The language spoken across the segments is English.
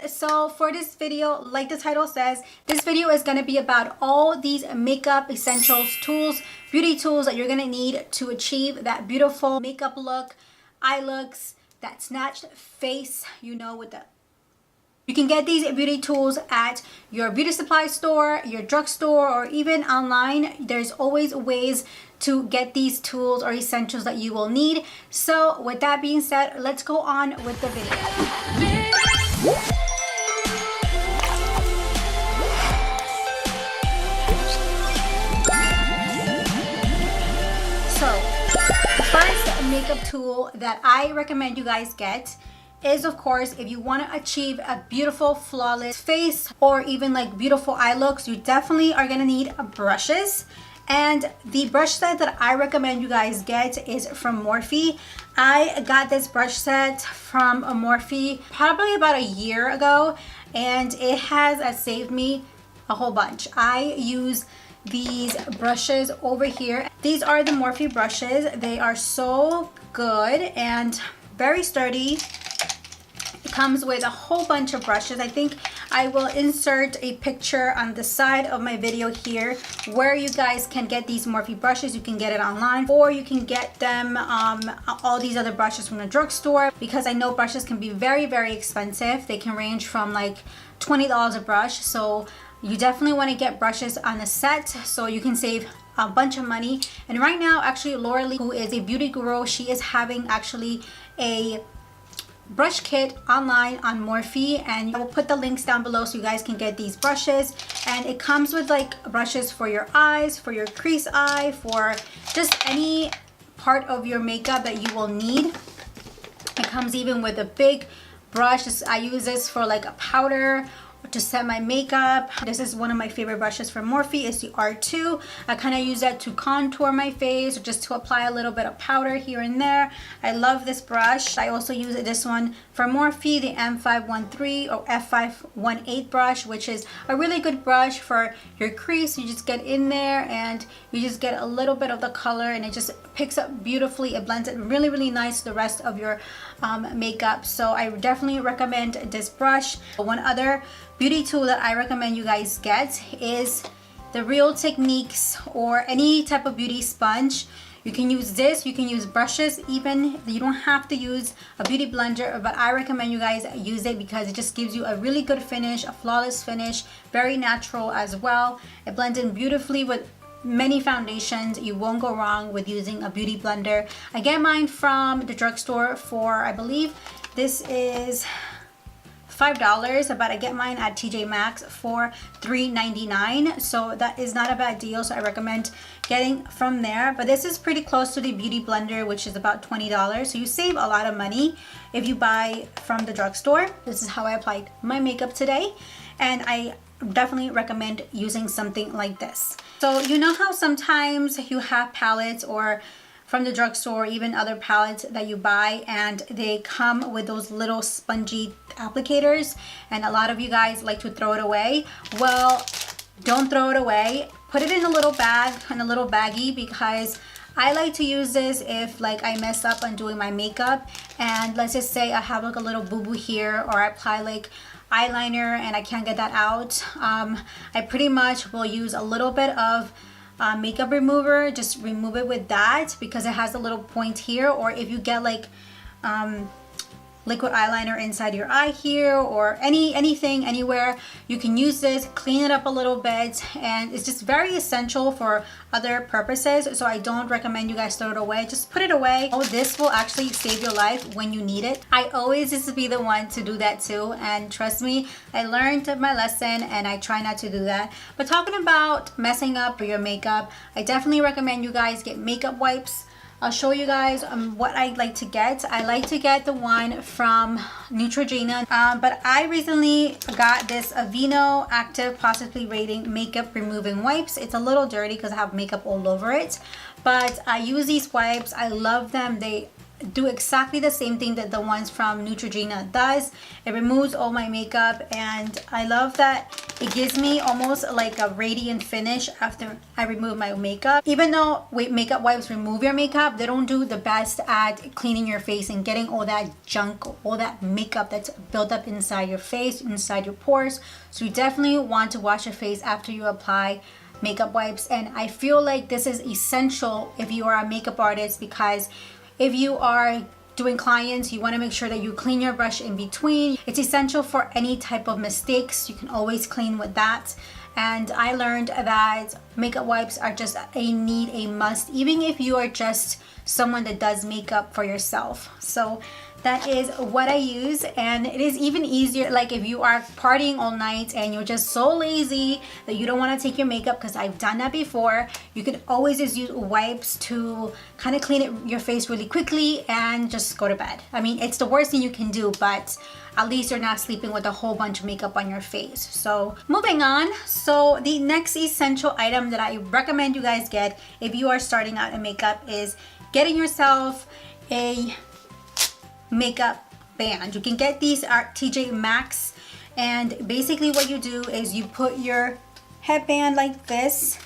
guys, so for this video, like the title says, this video is going to be about all these makeup essentials, tools, beauty tools that you're going to need to achieve that beautiful makeup look, eye looks, that snatched face, you know, with the... You can get these beauty tools at your beauty supply store, your drugstore, or even online. There's always ways to get these tools or essentials that you will need. So with that being said, let's go on with the video. So the first makeup tool that I recommend you guys get is, of course, if you want to achieve a beautiful flawless face or even like beautiful eye looks, you definitely are going to need brushes. And the brush set that I recommend you guys get is from Morphe. I got this brush set from Morphe probably about a year ago, and it has saved me a whole bunch. I use these brushes over here. These are the Morphe brushes. They are so good and very sturdy. It comes with a whole bunch of brushes. I think I will insert a picture on the side of my video here where you guys can get these Morphe brushes. You can get it online, or you can get them all these other brushes from the drugstore, because I know brushes can be very, very expensive. They can range from like $20 a brush. So you definitely want to get brushes on a set so you can save a bunch of money. And right now, actually, Laura Lee, who is a beauty guru, she is having actually a brush kit online on Morphe, and I will put the links down below so you guys can get these brushes. And it comes with like brushes for your eyes, for your crease eye, for just any part of your makeup that you will need. It comes even with a big brush. I use this for like a powder to set my makeup. This is one of my favorite brushes from Morphe. It's the R2. I kind of use that to contour my face or just to apply a little bit of powder here and there. I love this brush. I also use this one from Morphe, the M513 or F518 brush, which is a really good brush for your crease. You just get in there and you just get a little bit of the color, and it just picks up beautifully. It blends it really, really nice to the rest of your makeup. So I definitely recommend this brush. One other beauty tool that I recommend you guys get is the Real Techniques or any type of beauty sponge. You can use this, you can use brushes even. You don't have to use a beauty blender, but I recommend you guys use it because it just gives you a really good finish, a flawless finish, very natural as well. It blends in beautifully with many foundations. You won't go wrong with using a beauty blender. I get mine from the drugstore for, I believe this is $5, but I get mine at TJ Maxx for $3.99, so that is not a bad deal. So I recommend getting from there. But this is pretty close to the beauty blender, which is about $20, so you save a lot of money if you buy from the drugstore. This is how I applied my makeup today, and I definitely recommend using something like this. So you know how sometimes you have palettes or from the drugstore, even other palettes that you buy, and they come with those little spongy applicators, and a lot of you guys like to throw it away. Well, don't throw it away. Put it in a little bag, in a little baggie, because I like to use this if like I mess up on doing my makeup, and let's just say I have like a little boo-boo here, or I apply like eyeliner and I can't get that out. I pretty much will use a little bit of makeup remover, just remove it with that because it has a little point here. Or if you get like liquid eyeliner inside your eye here, or anything anywhere, you can use this, clean it up a little bit, and it's just very essential for other purposes. So I don't recommend you guys throw it away. Just put it away. Oh, this will actually save your life when you need it. I always used to be the one to do that too, and trust me, I learned my lesson and I try not to do that. But talking about messing up your makeup, I definitely recommend you guys get makeup wipes. I'll show you guys what I like to get. I like to get the one from Neutrogena, but I recently got this Aveeno Active Possibly Rating Makeup Removing Wipes. It's a little dirty because I have makeup all over it, but I use these wipes. I love them. They do exactly the same thing that the ones from Neutrogena does. It removes all my makeup, and I love that It gives me almost like a radiant finish after I remove my makeup. Even though makeup wipes remove your makeup, they don't do the best at cleaning your face and getting all that junk, all that makeup that's built up inside your face, inside your pores. So you definitely want to wash your face after you apply makeup wipes. And I feel like this is essential if you are a makeup artist, because if you are doing clients, you want to make sure that you clean your brush in between. It's essential for any type of mistakes. You can always clean with that. And I learned that makeup wipes are just a need, a must, even if you are just someone that does makeup for yourself. So that is what I use. And it is even easier, like if you are partying all night and you're just so lazy that you don't want to take your makeup, because I've done that before, you can always just use wipes to kind of clean your face really quickly and just go to bed. I mean, it's the worst thing you can do, but at least you're not sleeping with a whole bunch of makeup on your face. So moving on. So the next essential item that I recommend you guys get if you are starting out in makeup is getting yourself a makeup band. You can get these at TJ Maxx, and basically what you do is you put your headband like this,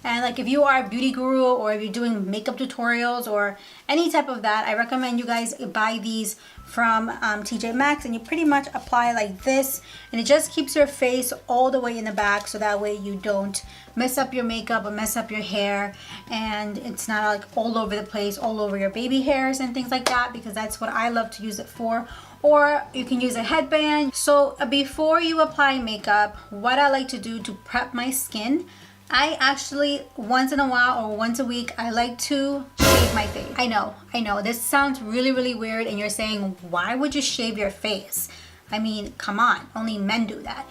and like if you are a beauty guru or if you're doing makeup tutorials or any type of that, I recommend you guys buy these from TJ Maxx, and you pretty much apply like this, and it just keeps your face all the way in the back, so that way you don't mess up your makeup or mess up your hair, and it's not like all over the place, all over your baby hairs and things like that, because that's what I love to use it for. Or you can use a headband. So before you apply makeup, what I like to do to prep my skin, I actually once in a while or once a week, I like to shave my face. I know this sounds really weird, and you're saying, why would you shave your face? I mean, come on, only men do that.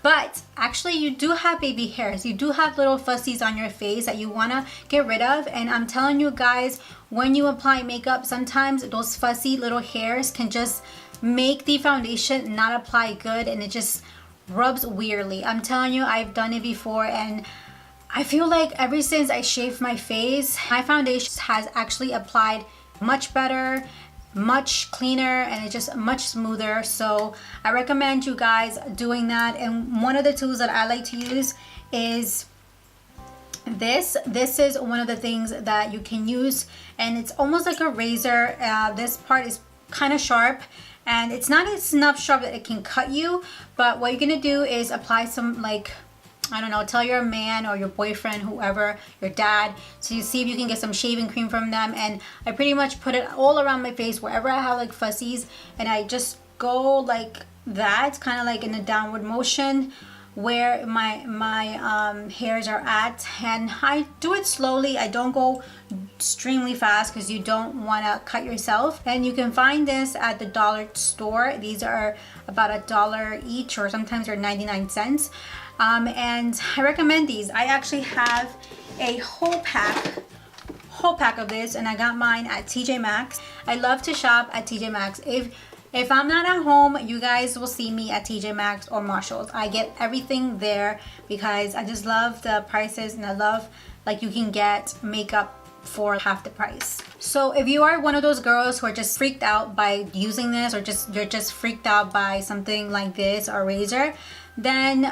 But actually you do have baby hairs. You do have little fuzzies on your face that you want to get rid of. And I'm telling you guys, when you apply makeup, sometimes those fuzzy little hairs can just make the foundation not apply good, and it just rubs weirdly. I'm telling you, I've done it before, and I feel like ever since I shaved my face, my foundation has actually applied much better, much cleaner, and it's just much smoother. So I recommend you guys doing that. And one of the tools that I like to use is this. This is one of the things that you can use, and it's almost like a razor. This part is kind of sharp, and it's not enough sharp that it can cut you, but what you're gonna do is apply some, like, I don't know, tell your man or your boyfriend, whoever, your dad, so you see if you can get some shaving cream from them. And I pretty much put it all around my face wherever I have like fuzzies, and I just go like that, kind of like in a downward motion where my hairs are at, and I do it slowly. I don't go extremely fast because you don't want to cut yourself. And you can find this at the dollar store. These are about $1 each, or sometimes they're 99 cents. And I recommend these. I actually have a whole pack of this, and I got mine at TJ Maxx. I love to shop at TJ Maxx. If I'm not at home, you guys will see me at TJ Maxx or Marshalls. I get everything there because I just love the prices, and I love, like, you can get makeup for half the price. So if you are one of those girls who are just freaked out by using this, or you're just freaked out by something like this or razor, then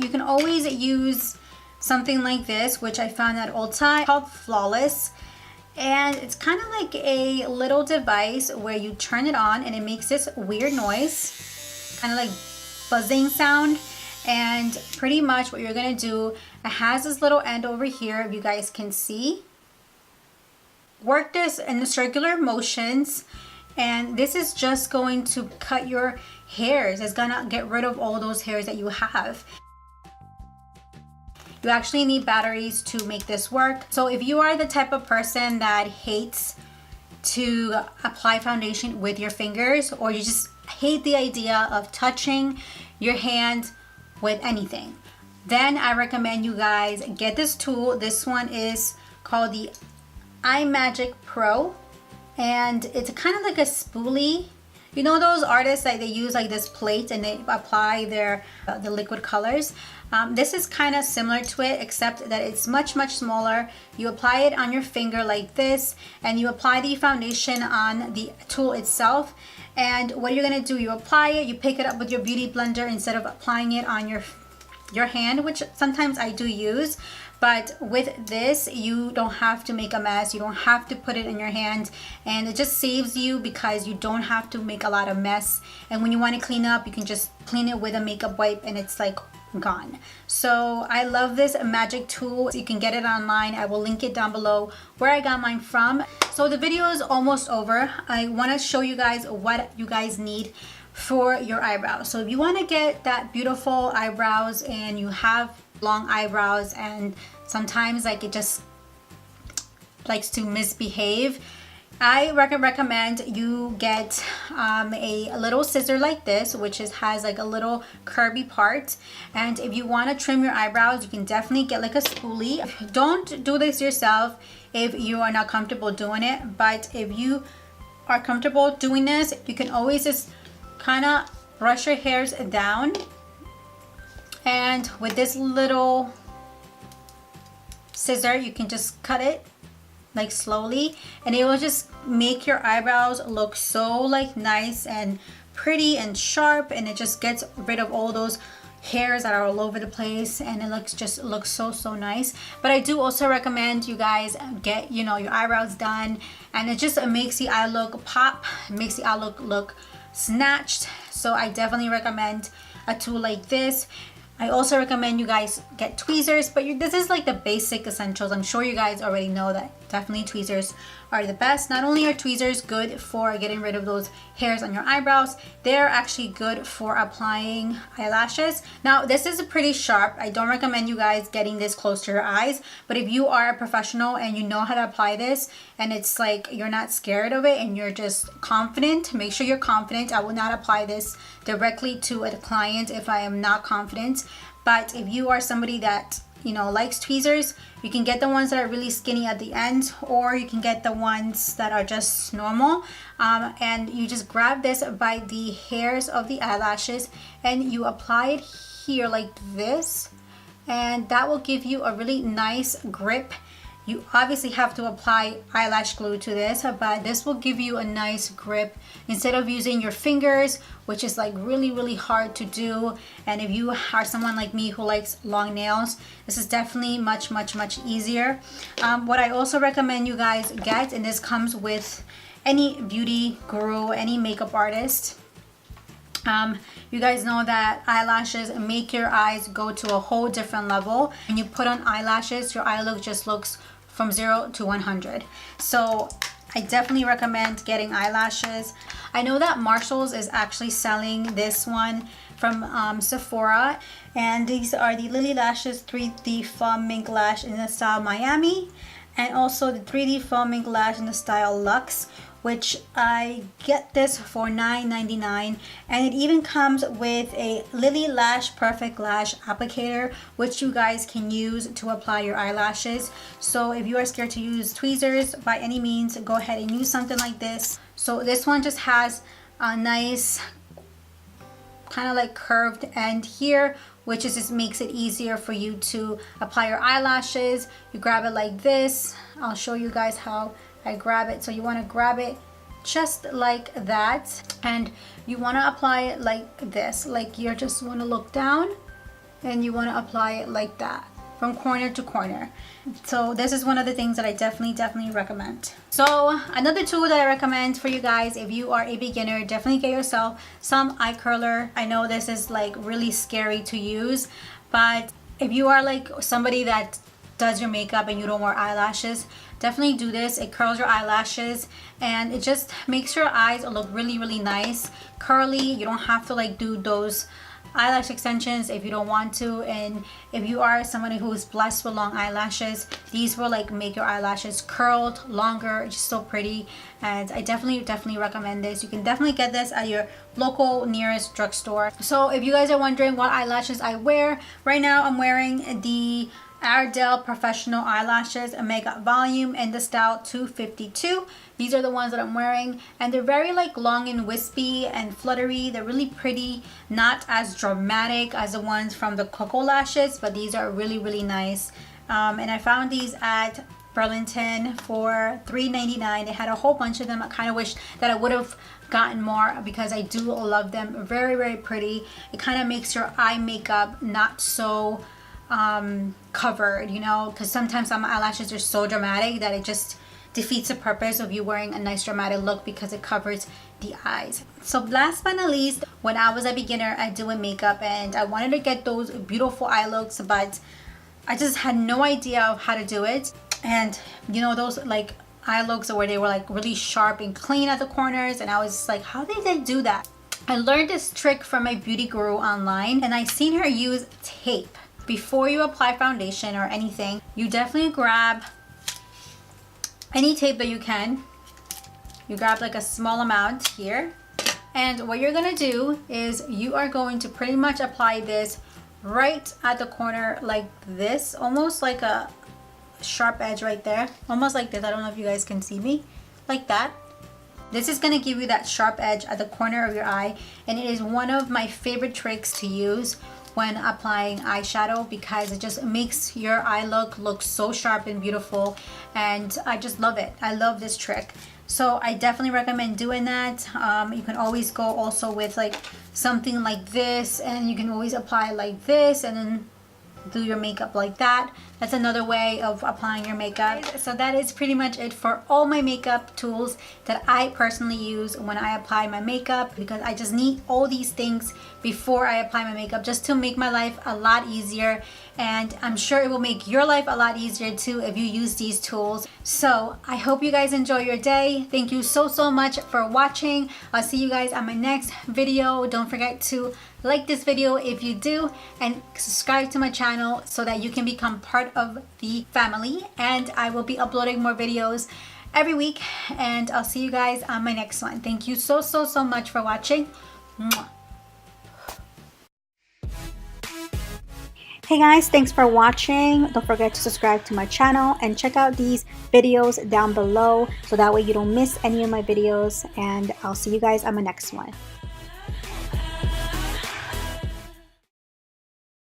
you can always use something like this, which I found at Ulta, called Flawless. And it's kind of like a little device where you turn it on and it makes this weird noise, kind of like buzzing sound. And pretty much what you're gonna do, it has this little end over here, if you guys can see. Work this in the circular motions, and this is just going to cut your hairs. It's gonna get rid of all those hairs that you have. You actually need batteries to make this work. So if you are the type of person that hates to apply foundation with your fingers, or you just hate the idea of touching your hand with anything, then I recommend you guys get this tool. This one is called the iMagic Pro, and it's kind of like a spoolie. You know those artists that they use like this plate and they apply their the liquid colors? This is kind of similar to it, except that it's much smaller. You apply it on your finger like this, and you apply the foundation on the tool itself. And what you're gonna do, you apply it, you pick it up with your beauty blender instead of applying it on your your hand, which sometimes I do use. But with this, you don't have to make a mess. You don't have to put it in your hand, and it just saves you because you don't have to make a lot of mess. And when you want to clean up, you can just clean it with a makeup wipe and it's like gone. So I love this magic tool. You can get it online. I will link it down below where I got mine from. So the video is almost over. I want to show you guys what you guys need for your eyebrows. So if you want to get that beautiful eyebrows and you have long eyebrows and sometimes like it just likes to misbehave, I recommend you get a little scissor like this, which has like a little curvy part. And if you want to trim your eyebrows, you can definitely get like a spoolie. Don't do this yourself if you are not comfortable doing it, but if you are comfortable doing this, you can always just kind of brush your hairs down, and with this little scissor you can just cut it like slowly, and it will just make your eyebrows look so like nice and pretty and sharp, and it just gets rid of all those hairs that are all over the place, and it looks so nice. But I do also recommend you guys get your eyebrows done, and it just makes the eye look pop, makes the eye look snatched. So I definitely recommend a tool like this. I also recommend you guys get tweezers, but this is like the basic essentials. I'm sure you guys already know that definitely tweezers are the best. Not only are tweezers good for getting rid of those hairs on your eyebrows, they're actually good for applying eyelashes. Now this is pretty sharp. I don't recommend you guys getting this close to your eyes, but if you are a professional and you know how to apply this and it's like you're not scared of it and you're just confident, make sure you're confident. I will not apply this directly to a client if I am not confident. But if you are somebody that likes tweezers, you can get the ones that are really skinny at the end, or you can get the ones that are just normal, and you just grab this by the hairs of the eyelashes and you apply it here like this, and that will give you a really nice grip. You obviously have to apply eyelash glue to this, but this will give you a nice grip instead of using your fingers, which is like really hard to do. And if you are someone like me who likes long nails, this is definitely much easier. What I also recommend you guys get, and this comes with any beauty guru, any makeup artist, you guys know that eyelashes make your eyes go to a whole different level. When you put on eyelashes, your eye look just looks from 0 to 100. So I definitely recommend getting eyelashes. I know that Marshalls is actually selling this one from Sephora, and these are the Lily Lashes 3D Foam Mink Lash in the style Miami, and also the 3D Foam Mink Lash in the style Luxe, which I get this for $9.99, and it even comes with a Lily Lash Perfect Lash applicator, which you guys can use to apply your eyelashes. So if you are scared to use tweezers by any means, go ahead and use something like this. So this one just has a nice kind of like curved end here, which just makes it easier for you to apply your eyelashes. You grab it like this. I'll show you guys how I grab it. So you want to grab it just like that, and you want to apply it like this, like you just want to look down and you want to apply it like that from corner to corner. So this is one of the things that I definitely recommend. So another tool that I recommend for you guys, if you are a beginner, definitely get yourself some eye curler. I know this is like really scary to use, but if you are like somebody that does your makeup and you don't wear eyelashes, definitely do this. It curls your eyelashes and it just makes your eyes look really nice, curly. You don't have to like do those eyelash extensions if you don't want to. And if you are somebody who is blessed with long eyelashes, these will like make your eyelashes curled, longer, just so pretty. And I definitely recommend this. You can definitely get this at your local nearest drugstore. So if you guys are wondering what eyelashes I wear, right now I'm wearing the Ardell Professional Eyelashes Mega Volume in the style 252. These are the ones that I'm wearing, and they're very like long and wispy and fluttery. They're really pretty, not as dramatic as the ones from the Coco Lashes, but these are really nice. And I found these at Burlington for $3.99. They had a whole bunch of them. I kind of wish that I would have gotten more because I do love them. Very, very pretty. It kind of makes your eye makeup not so covered, you know, because sometimes some eyelashes are so dramatic that it just defeats the purpose of you wearing a nice dramatic look because it covers the eyes. So last but not least, when I was a beginner at doing makeup and I wanted to get those beautiful eye looks, but I just had no idea of how to do it. And you know, those like eye looks where they were like really sharp and clean at the corners, and I was just like, how did they do that? I learned this trick from my beauty guru online, and I seen her use tape. Before you apply foundation or anything, you definitely grab any tape that you can. You grab like a small amount here, and what you're gonna do is you are going to pretty much apply this right at the corner like this, almost like a sharp edge right there, almost like this. I don't know if you guys can see me, like that. This is gonna give you that sharp edge at the corner of your eye, and it is one of my favorite tricks to use when applying eyeshadow because it just makes your eye look so sharp and beautiful, and I just love it. I love this trick. So I definitely recommend doing that. You can always go also with like something like this, and you can always apply like this and then do your makeup like that. That's another way of applying your makeup. So that is pretty much it for all my makeup tools that I personally use when I apply my makeup, because I just need all these things before I apply my makeup just to make my life a lot easier, and I'm sure it will make your life a lot easier too if you use these tools. So I hope you guys enjoy your day. Thank you so much for watching. I'll see you guys on my next video. Don't forget to like this video if you do, and subscribe to my channel so that you can become part of the family, and I will be uploading more videos every week, and I'll see you guys on my next one. Thank you so much for watching. Mwah. Hey guys, thanks for watching. Don't forget to subscribe to my channel and check out these videos down below so that way you don't miss any of my videos, and I'll see you guys on my next one.